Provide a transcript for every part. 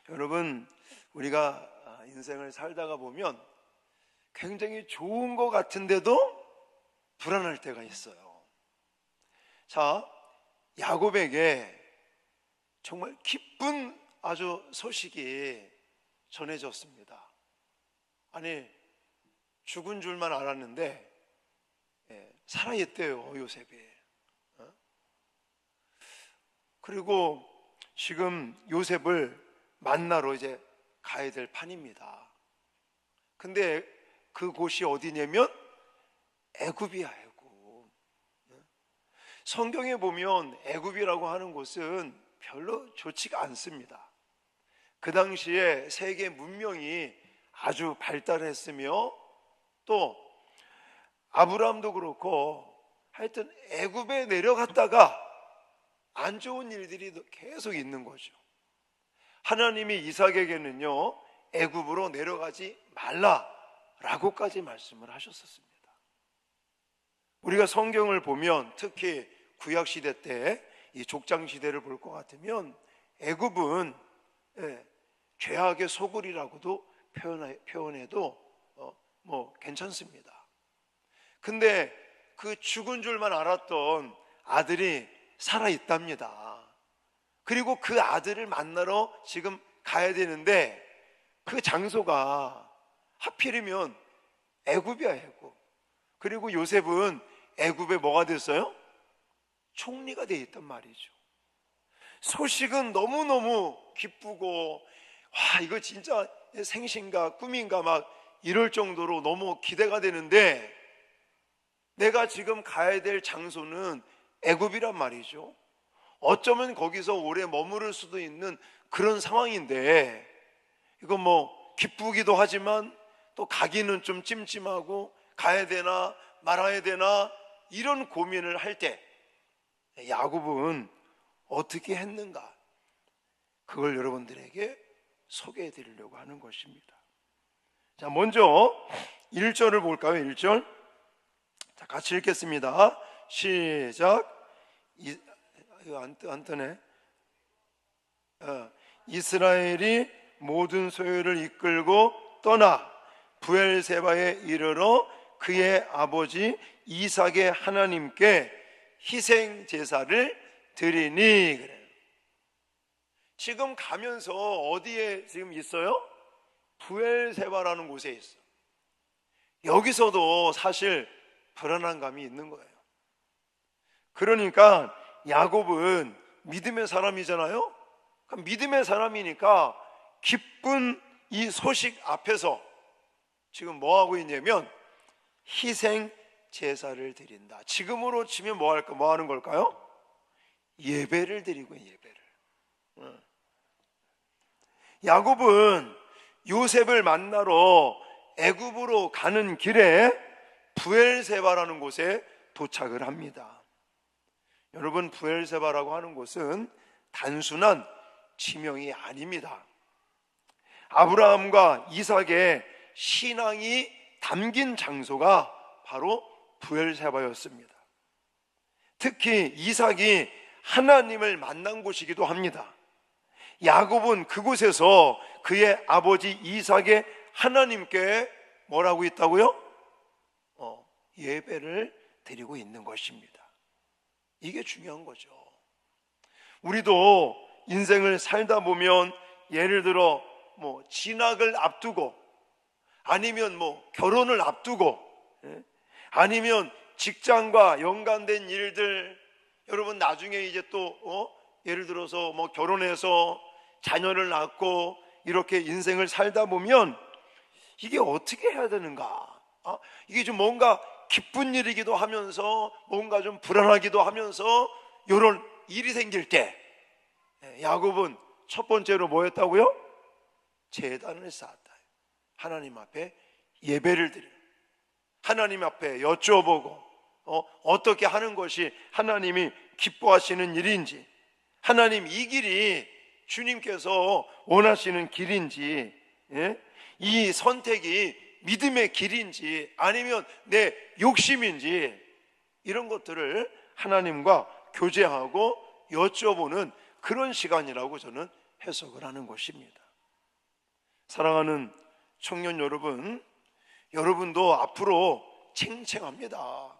여러분, 우리가 인생을 살다가 보면 굉장히 좋은 것 같은데도 불안할 때가 있어요. 자, 야곱에게 정말 기쁜 아주 소식이 전해졌습니다. 아니, 죽은 줄만 알았는데 살아있대요, 요셉이. 그리고 지금 요셉을 만나러 이제 가야 될 판입니다. 근데 그곳이 어디냐면 애굽이야, 애굽. 성경에 보면 애굽이라고 하는 곳은 별로 좋지가 않습니다. 그 당시에 세계 문명이 아주 발달했으며 또 아브라함도 그렇고 하여튼 애굽에 내려갔다가 안 좋은 일들이 계속 있는 거죠. 하나님이 이삭에게는요, 애굽으로 내려가지 말라라고까지 말씀을 하셨었습니다. 우리가 성경을 보면 특히 구약 시대 때 이 족장 시대를 볼 것 같으면 애굽은 죄악의 소굴이라고도 표현해도 뭐 괜찮습니다. 근데 그 죽은 줄만 알았던 아들이 살아있답니다. 그리고 그 아들을 만나러 지금 가야 되는데 그 장소가 하필이면 애굽이야, 애굽. 그리고 요셉은 애굽에 뭐가 됐어요? 총리가 돼 있단 말이죠. 소식은 너무너무 기쁘고 와, 이거 진짜 생신가 꿈인가 막 이럴 정도로 너무 기대가 되는데 내가 지금 가야 될 장소는 애굽이란 말이죠. 어쩌면 거기서 오래 머무를 수도 있는 그런 상황인데 이거 뭐 기쁘기도 하지만 또 가기는 좀 찜찜하고 가야 되나 말아야 되나 이런 고민을 할 때 야곱은 어떻게 했는가, 그걸 여러분들에게 소개해 드리려고 하는 것입니다. 자, 먼저 1절을 볼까요? 1절. 자, 같이 읽겠습니다. 시작. 이거 안 뜨네. 이스라엘이 모든 소유를 이끌고 떠나 브엘세바에 이르러 그의 아버지 이삭의 하나님께 희생 제사를 드리니. 그래요. 지금 가면서 어디에 지금 있어요? 브엘세바라는 곳에 있어. 여기서도 사실 불안한 감이 있는 거예요. 그러니까 야곱은 믿음의 사람이잖아요. 믿음의 사람이니까 기쁜 이 소식 앞에서 지금 뭐 하고 있냐면 희생 제사를 드린다. 지금으로 치면 뭐 하는 걸까요? 예배를 드리고, 예배를. 야곱은 요셉을 만나러 애굽으로 가는 길에 브엘세바라는 곳에 도착을 합니다. 여러분, 브엘세바라고 하는 곳은 단순한 지명이 아닙니다. 아브라함과 이삭의 신앙이 담긴 장소가 바로 브엘세바였습니다. 특히 이삭이 하나님을 만난 곳이기도 합니다. 야곱은 그곳에서 그의 아버지 이삭의 하나님께 뭐라고 있다고요? 예배를 드리고 있는 것입니다. 이게 중요한 거죠. 우리도 인생을 살다 보면 예를 들어 뭐 진학을 앞두고 아니면 뭐 결혼을 앞두고 아니면 직장과 연관된 일들, 여러분 나중에 이제 또 예를 들어서 뭐 결혼해서 자녀를 낳고 이렇게 인생을 살다 보면 이게 어떻게 해야 되는가? 이게 좀 뭔가 기쁜 일이기도 하면서 뭔가 좀 불안하기도 하면서 이런 일이 생길 때 야곱은 첫 번째로 뭐 했다고요? 제단을 쌓았다. 하나님 앞에 예배를 드려 하나님 앞에 여쭤보고 어떻게 하는 것이 하나님이 기뻐하시는 일인지, 하나님 이 길이 주님께서 원하시는 길인지, 이 선택이 믿음의 길인지 아니면 내 욕심인지, 이런 것들을 하나님과 교제하고 여쭤보는 그런 시간이라고 저는 해석을 하는 것입니다. 사랑하는 청년 여러분, 여러분도 앞으로 챙챙합니다.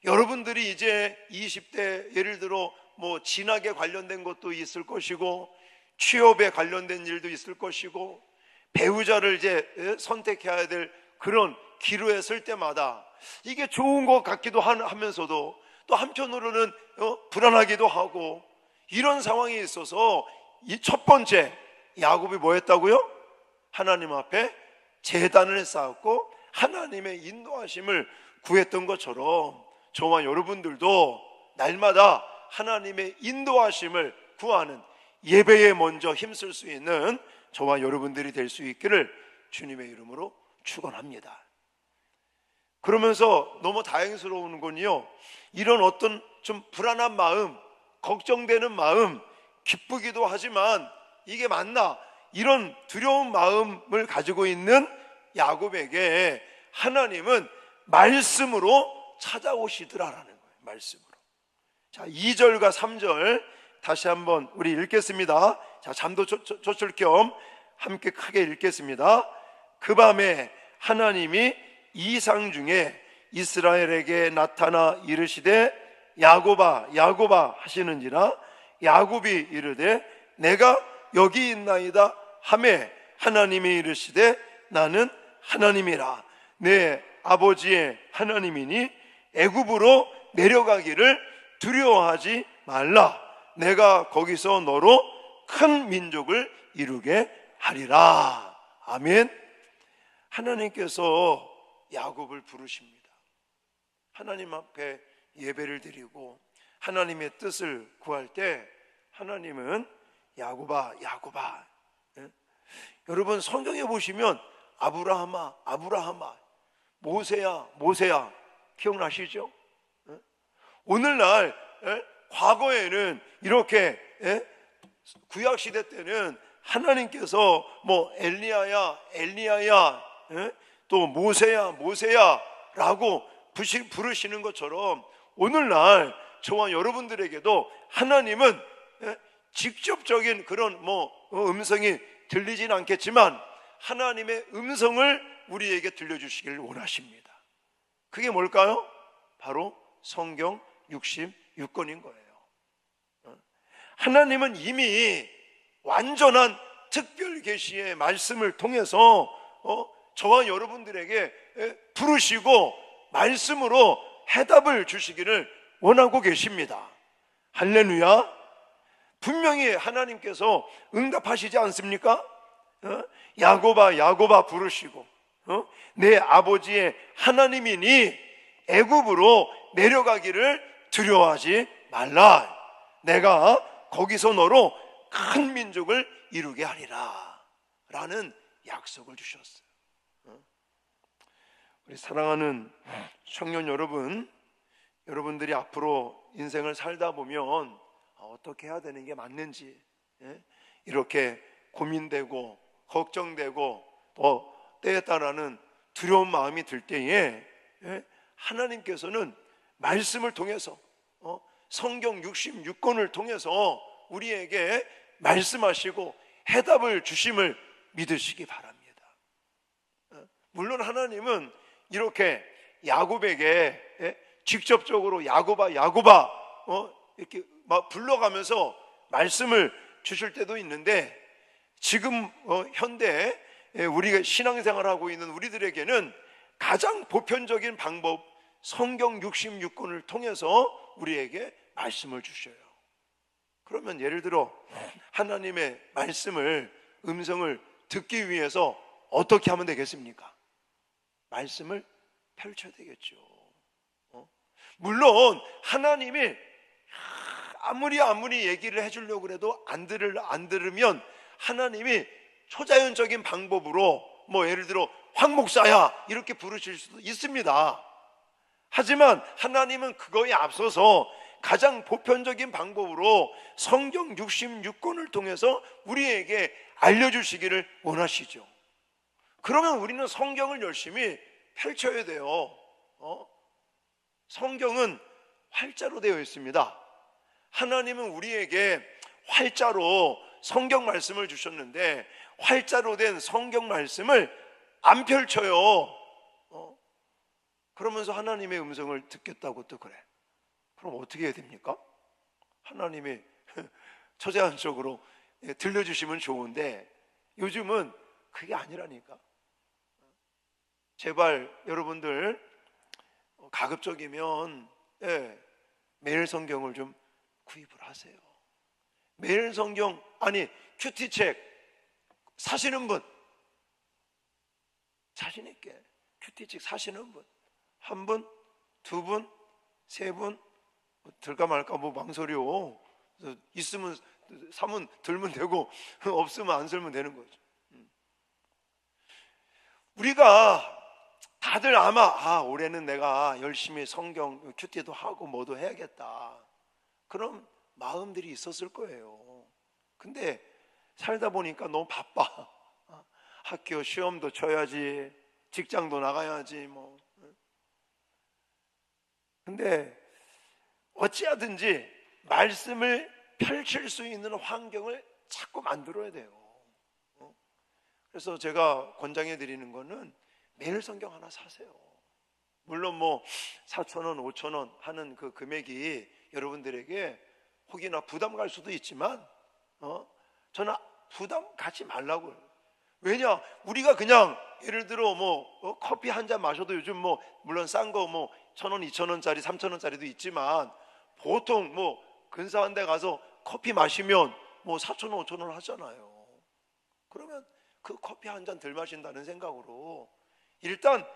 여러분들이 이제 20대, 예를 들어 뭐 진학에 관련된 것도 있을 것이고, 취업에 관련된 일도 있을 것이고, 배우자를 이제 선택해야 될 그런 기로에 설 때마다 이게 좋은 것 같기도 하면서도 또 한편으로는 불안하기도 하고, 이런 상황에 있어서 이 첫 번째 야곱이 뭐 했다고요? 하나님 앞에 제단을 쌓았고 하나님의 인도하심을 구했던 것처럼 저와 여러분들도 날마다 하나님의 인도하심을 구하는 예배에 먼저 힘쓸 수 있는 저와 여러분들이 될 수 있기를 주님의 이름으로 축원합니다. 그러면서 너무 다행스러운 건요, 이런 어떤 좀 불안한 마음, 걱정되는 마음, 기쁘기도 하지만 이게 맞나, 이런 두려운 마음을 가지고 있는 야곱에게 하나님은 말씀으로 찾아오시더라라는 거예요. 말씀으로. 자, 2절과 3절 다시 한번 우리 읽겠습니다. 자, 잠도 쫓을 겸 함께 크게 읽겠습니다. 그 밤에 하나님이 이상 중에 이스라엘에게 나타나 이르시되 야곱아 야곱아 하시는지라, 야곱이 이르되 내가 여기 있나이다 하매 하나님이 이르시되 나는 하나님이라, 내 아버지의 하나님이니 애굽으로 내려가기를 두려워하지 말라, 내가 거기서 너로 큰 민족을 이루게 하리라. 아멘. 하나님께서 야곱을 부르십니다. 하나님 앞에 예배를 드리고 하나님의 뜻을 구할 때 하나님은 야곱아 야곱아, 여러분 성경에 보시면 아브라함아 아브라함아, 모세야 모세야, 기억나시죠? 오늘날 과거에는 이렇게 구약시대 때는 하나님께서 뭐 엘리야야 엘리야야, 또 모세야 모세야 라고 부르시는 것처럼 오늘날 저와 여러분들에게도 하나님은 직접적인 그런 음성이 들리진 않겠지만 하나님의 음성을 우리에게 들려주시기를 원하십니다. 그게 뭘까요? 바로 성경 66권인 거예요. 하나님은 이미 완전한 특별 계시의 말씀을 통해서 저와 여러분들에게 부르시고 말씀으로 해답을 주시기를 원하고 계십니다. 할렐루야. 분명히 하나님께서 응답하시지 않습니까? 야곱아 야곱아 부르시고 내 아버지의 하나님이니 애굽으로 내려가기를 두려워하지 말라, 내가 거기서 너로 큰 민족을 이루게 하리라 라는 약속을 주셨어요. 우리 사랑하는 청년 여러분, 여러분들이 앞으로 인생을 살다 보면 어떻게 해야 되는 게 맞는지 이렇게 고민되고 걱정되고 때에 따라는 두려운 마음이 들 때에 하나님께서는 말씀을 통해서 성경 66권을 통해서 우리에게 말씀하시고 해답을 주심을 믿으시기 바랍니다. 물론 하나님은 이렇게 야곱에게 직접적으로 야곱아 야곱아 이렇게 막 불러가면서 말씀을 주실 때도 있는데, 지금 현대 우리가 신앙생활하고 있는 우리들에게는 가장 보편적인 방법, 성경 66권을 통해서 우리에게 말씀을 주셔요. 그러면 예를 들어 하나님의 말씀을, 음성을 듣기 위해서 어떻게 하면 되겠습니까? 말씀을 펼쳐야 되겠죠. 물론 하나님이 아무리 얘기를 해주려고 해도 안 들으면 하나님이 초자연적인 방법으로 예를 들어 황 목사야 이렇게 부르실 수도 있습니다. 하지만 하나님은 그거에 앞서서 가장 보편적인 방법으로 성경 66권을 통해서 우리에게 알려주시기를 원하시죠. 그러면 우리는 성경을 열심히 펼쳐야 돼요. 성경은 활자로 되어 있습니다. 하나님은 우리에게 활자로 성경 말씀을 주셨는데 활자로 된 성경 말씀을 안 펼쳐요. 그러면서 하나님의 음성을 듣겠다고 또 그래. 그럼 어떻게 해야 됩니까? 하나님이 처제한적으로 들려주시면 좋은데 요즘은 그게 아니라니까. 제발 여러분들 가급적이면 매일 성경을 좀 구입을 하세요. 매일 성경, 아니 큐티책 사시는 분, 자신 있게 큐티책 사시는 분, 한 분, 두 분, 세 분, 들까 말까 뭐 망설여. 있으면 사면 들면 되고 없으면 안 들면 되는 거죠. 우리가 다들 아마 올해는 내가 열심히 성경 큐티도 하고 뭐도 해야겠다 그런 마음들이 있었을 거예요. 근데 살다 보니까 너무 바빠. 학교 시험도 쳐야지, 직장도 나가야지 뭐. 근데 어찌하든지 말씀을 펼칠 수 있는 환경을 자꾸 만들어야 돼요. 그래서 제가 권장해 드리는 거는 매일 성경 하나 사세요. 물론 뭐 4,000원, 5,000원 하는 그 금액이 여러분들에게 혹이나 부담 갈 수도 있지만 저는 부담 갖지 말라고요. 왜냐, 우리가 그냥 예를 들어 뭐 커피 한 잔 마셔도 요즘 뭐 물론 싼 거 뭐 1,000원, 2,000원짜리, 3,000원짜리도 있지만 보통 뭐 근사한 데 가서 커피 마시면 뭐 4,000원, 5,000원 하잖아요. 그러면 그 커피 한 잔 덜 마신다는 생각으로 일단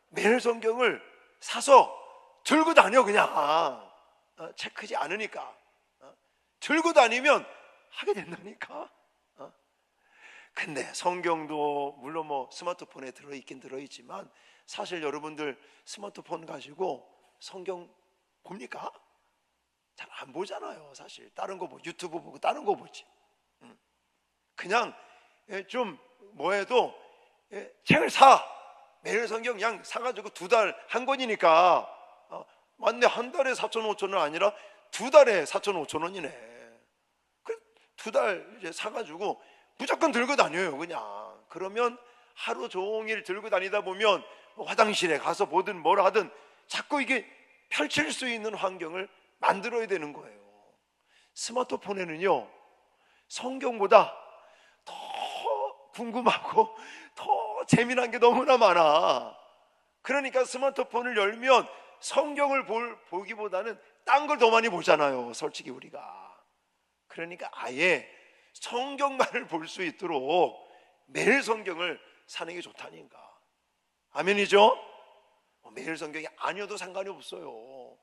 매일 성경을 사서 들고 다녀. 그냥 책 크지 않으니까 들고 다니면 하게 된다니까. 근데 성경도 물론 뭐 스마트폰에 들어있긴 들어있지만 사실 여러분들 스마트폰 가지고 성경 봅니까? 잘 안 보잖아요. 사실 다른 거 뭐 유튜브 보고 다른 거 보지. 그냥 좀 뭐해도 책을 사. 매일 성경 그냥 사가지고 2달 한 권이니까 맞네, 한 달에 4,000원, 5,000원 아니라 2달에 4,000원, 5,000원이네. 그 2달 이제 사가지고 무조건 들고 다녀요. 그냥 그러면 하루 종일 들고 다니다 보면 화장실에 가서 보든 뭘 하든 자꾸 이게 펼칠 수 있는 환경을 만들어야 되는 거예요. 스마트폰에는요 성경보다 더 궁금하고 더 재미난 게 너무나 많아. 그러니까 스마트폰을 열면 성경을 보기보다는 딴 걸 더 많이 보잖아요, 솔직히 우리가. 그러니까 아예 성경만을 볼 수 있도록 매일 성경을 사는 게 좋다니까. 아멘이죠? 매일 성경이 아니어도 상관이 없어요.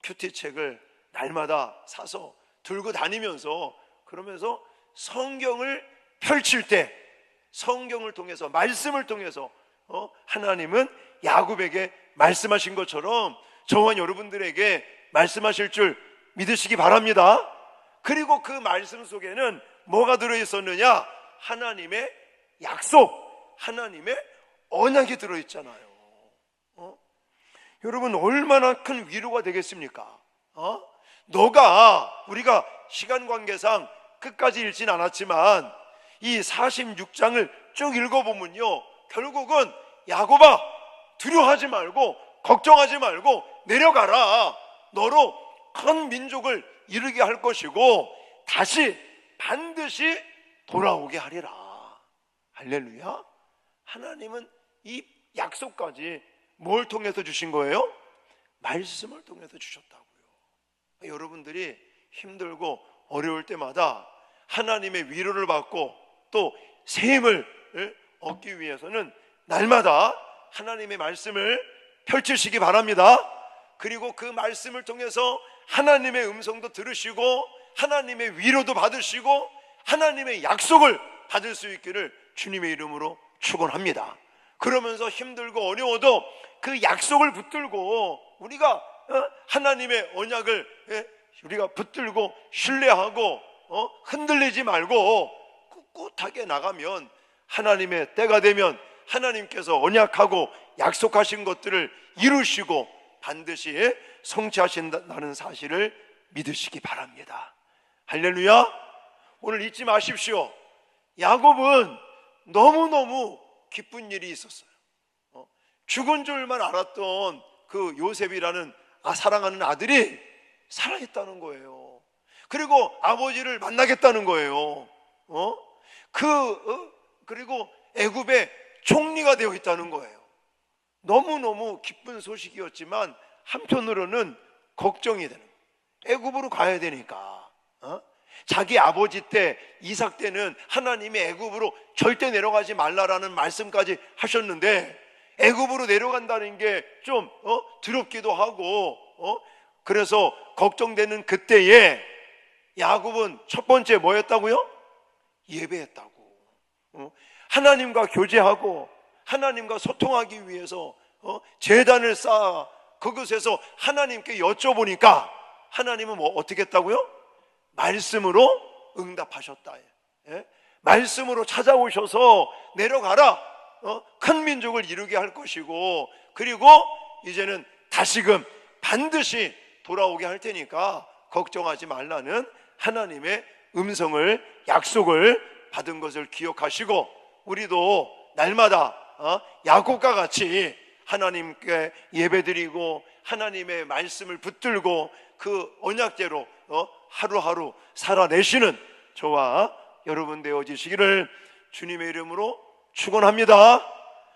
큐티책을 날마다 사서 들고 다니면서 그러면서 성경을 펼칠 때 성경을 통해서, 말씀을 통해서 하나님은 야곱에게 말씀하신 것처럼 저와 여러분들에게 말씀하실 줄 믿으시기 바랍니다. 그리고 그 말씀 속에는 뭐가 들어있었느냐? 하나님의 약속, 하나님의 언약이 들어있잖아요. 여러분 얼마나 큰 위로가 되겠습니까? 우리가 시간 관계상 끝까지 읽진 않았지만 이 46장을 쭉 읽어보면요 결국은 야곱아 두려워하지 말고 걱정하지 말고 내려가라. 너로 큰 민족을 이루게 할 것이고 다시 반드시 돌아오게 하리라. 할렐루야. 하나님은 이 약속까지 뭘 통해서 주신 거예요? 말씀을 통해서 주셨다고요. 여러분들이 힘들고 어려울 때마다 하나님의 위로를 받고 또 새 힘을 얻기 위해서는 날마다 하나님의 말씀을 펼치시기 바랍니다. 그리고 그 말씀을 통해서 하나님의 음성도 들으시고 하나님의 위로도 받으시고 하나님의 약속을 받을 수 있기를 주님의 이름으로 축원합니다. 그러면서 힘들고 어려워도 그 약속을 붙들고 우리가 하나님의 언약을 우리가 붙들고 신뢰하고 흔들리지 말고 꿋꿋하게 나가면 하나님의 때가 되면 하나님께서 언약하고 약속하신 것들을 이루시고 반드시 성취하신다는 사실을 믿으시기 바랍니다. 할렐루야. 오늘 잊지 마십시오. 야곱은 너무너무 기쁜 일이 있었어요. 죽은 줄만 알았던 그 요셉이라는 사랑하는 아들이 살아있다는 거예요. 그리고 아버지를 만나겠다는 거예요. 그리고 애굽의 총리가 되어 있다는 거예요. 너무너무 기쁜 소식이었지만 한편으로는 걱정이 되는 거예요. 애굽으로 가야 되니까. 자기 아버지 때 이삭 때는 하나님이 애굽으로 절대 내려가지 말라라는 말씀까지 하셨는데 애굽으로 내려간다는 게 좀 두렵기도 하고 그래서 걱정되는 그때에 야곱은 첫 번째 뭐였다고요? 예배했다고. 하나님과 교제하고 하나님과 소통하기 위해서 제단을 쌓아 그곳에서 하나님께 여쭤보니까 하나님은 뭐 어떻게 했다고요? 말씀으로 응답하셨다. 말씀으로 찾아오셔서 내려가라. 큰 민족을 이루게 할 것이고 그리고 이제는 다시금 반드시 돌아오게 할 테니까 걱정하지 말라는 하나님의 음성을 약속을 받은 것을 기억하시고 우리도 날마다 야곱과 같이 하나님께 예배드리고 하나님의 말씀을 붙들고 그 언약대로 하루하루 살아내시는 저와 여러분 되어지시기를 주님의 이름으로 축원합니다.